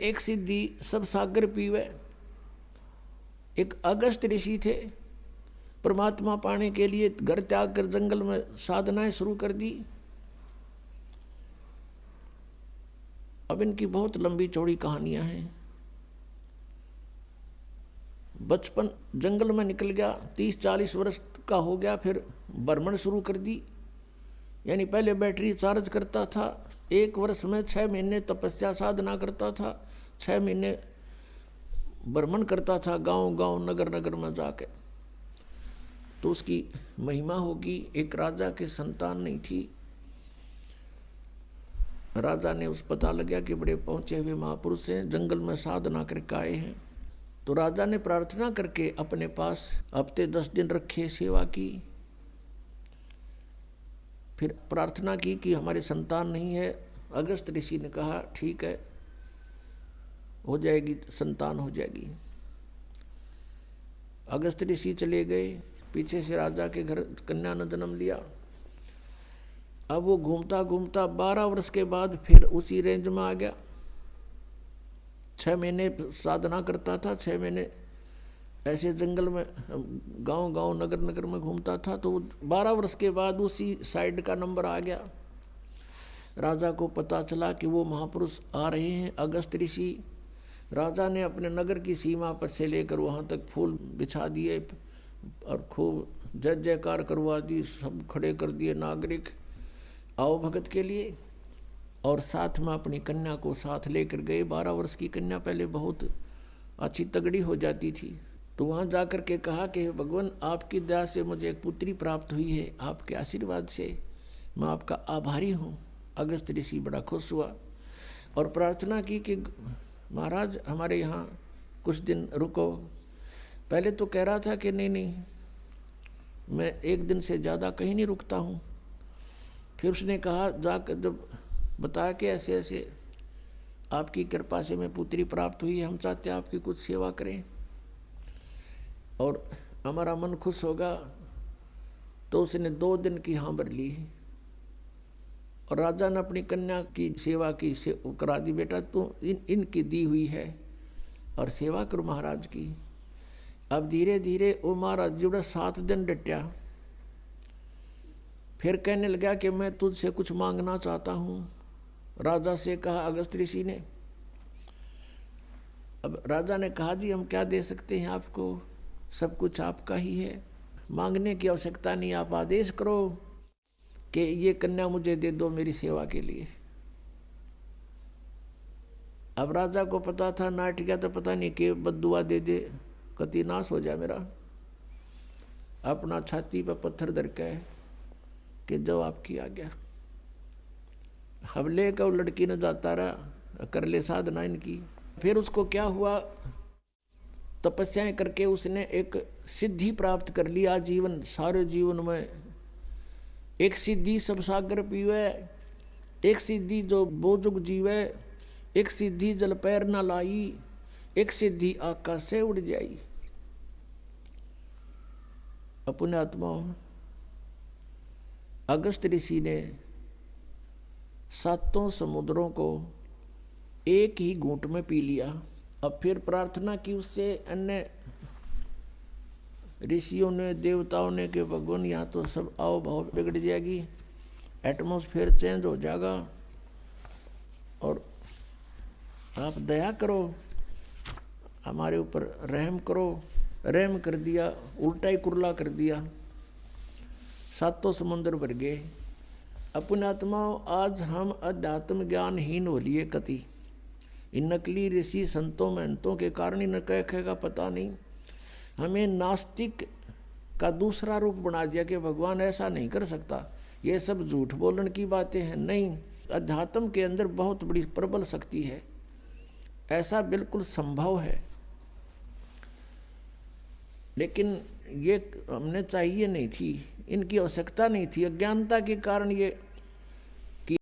एक सिद्धि सब सागर पीवे। एक अगस्त ऋषि थे, परमात्मा पाने के लिए घर त्याग कर जंगल में साधनाएं शुरू कर दी। अब इनकी बहुत लंबी चौड़ी कहानियां हैं। बचपन जंगल में निकल गया, 30-40 वर्ष का हो गया, फिर भ्रमण शुरू कर दी। यानी पहले बैटरी चार्ज करता था, 1 वर्ष में 6 महीने तपस्या साधना करता था, 6 महीने भ्रमण करता था गांव गांव नगर नगर में जाके। तो उसकी महिमा होगी। एक राजा की संतान नहीं थी। राजा ने उस पता लगा कि बड़े पहुंचे हुए महापुरुष हैं, जंगल में साधना करके आए हैं। तो राजा ने प्रार्थना करके अपने पास हफ्ते 10 दिन रखे, सेवा की। फिर प्रार्थना की कि हमारे संतान नहीं है। अगस्त ऋषि ने कहा ठीक है, हो जाएगी, संतान हो जाएगी। अगस्त ऋषि चले गए, पीछे से राजा के घर कन्या ने जन्म लिया। अब वो घूमता घूमता 12 वर्ष के बाद फिर उसी रेंज में आ गया। 6 महीने साधना करता था, 6 महीने ऐसे जंगल में गांव गांव नगर नगर में घूमता था। तो 12 वर्ष के बाद उसी साइड का नंबर आ गया। राजा को पता चला कि वो महापुरुष आ रहे हैं, अगस्त ऋषि। राजा ने अपने नगर की सीमा पर से लेकर वहाँ तक फूल बिछा दिए और खूब जय जयकार करवा दी। सब खड़े कर दिए नागरिक, आओ भगत के लिए। और साथ में अपनी कन्या को साथ लेकर गए। 12 वर्ष की कन्या पहले बहुत अच्छी तगड़ी हो जाती थी। तो वहाँ जाकर के कहा कि भगवान, आपकी दया से मुझे एक पुत्री प्राप्त हुई है, आपके आशीर्वाद से मैं आपका आभारी हूँ। अगस्त ऋषि बड़ा खुश हुआ और प्रार्थना की कि महाराज हमारे यहाँ कुछ दिन रुको। पहले तो कह रहा था कि नहीं, मैं 1 दिन से ज़्यादा कहीं नहीं रुकता हूँ। फिर उसने कहा, जाकर जब बताया कि ऐसे ऐसे आपकी कृपा से मैं पुत्री प्राप्त हुई, हम चाहते हैं आपकी कुछ सेवा करें और हमारा मन खुश होगा। तो उसने 2 दिन की हाँ भर ली और राजा ने अपनी कन्या की सेवा की करा दी। बेटा तू इनकी दी हुई है और सेवा करो महाराज की। अब धीरे धीरे वो महाराज जुड़ा 7 दिन डटा। फिर कहने लगा कि मैं तुझसे कुछ मांगना चाहता हूँ। राजा से कहा अगस्त ऋषि ने। अब राजा ने कहा जी हम क्या दे सकते हैं आपको, सब कुछ आपका ही है, मांगने की आवश्यकता नहीं, आप आदेश करो कि ये कन्या मुझे दे दो मेरी सेवा के लिए। अब राजा को पता था नाट गया तो पता नहीं कि बद्दुआ दे दे, कति नाश हो जाए मेरा। अपना छाती पर पत्थर धर के कि जब आपकी आ गया। हमले का वो लड़की ने जाता रहा, कर ले साधना इनकी। फिर उसको क्या हुआ, तपस्याएं करके उसने एक सिद्धि प्राप्त कर ली। आजीवन सारे जीवन में एक सिद्धि सब सागर पीवे, एक सिद्धि जो बोजुग जीवे, एक सिद्धि जल पैर न लाई, एक सिद्धि आकाश से उड़ जाई। अपने आत्मा अगस्त ऋषि ने 7 समुद्रों को एक ही घूंट में पी लिया। अब फिर प्रार्थना की उससे अन्य ऋषियों ने, देवताओं ने कि भगवान यहाँ तो सब आओ भाव बिगड़ जाएगी, एटमॉस्फेयर चेंज हो जाएगा और आप दया करो, हमारे ऊपर रहम करो। रहम कर दिया, उल्टा ही कुरला कर दिया। 7 समुद्र भर गए। अपने आत्माओं आज हम अध्यात्म ज्ञानहीन हो लिए कति। इन नकली ऋषि संतों महंतों के कारण इन्हें कहेगा पता नहीं। हमें नास्तिक का दूसरा रूप बना दिया कि भगवान ऐसा नहीं कर सकता, ये सब झूठ बोलने की बातें हैं। नहीं, अध्यात्म के अंदर बहुत बड़ी प्रबल शक्ति है, ऐसा बिल्कुल संभव है। लेकिन ये हमने चाहिए नहीं थी, इनकी आवश्यकता नहीं थी। अज्ञानता के कारण ये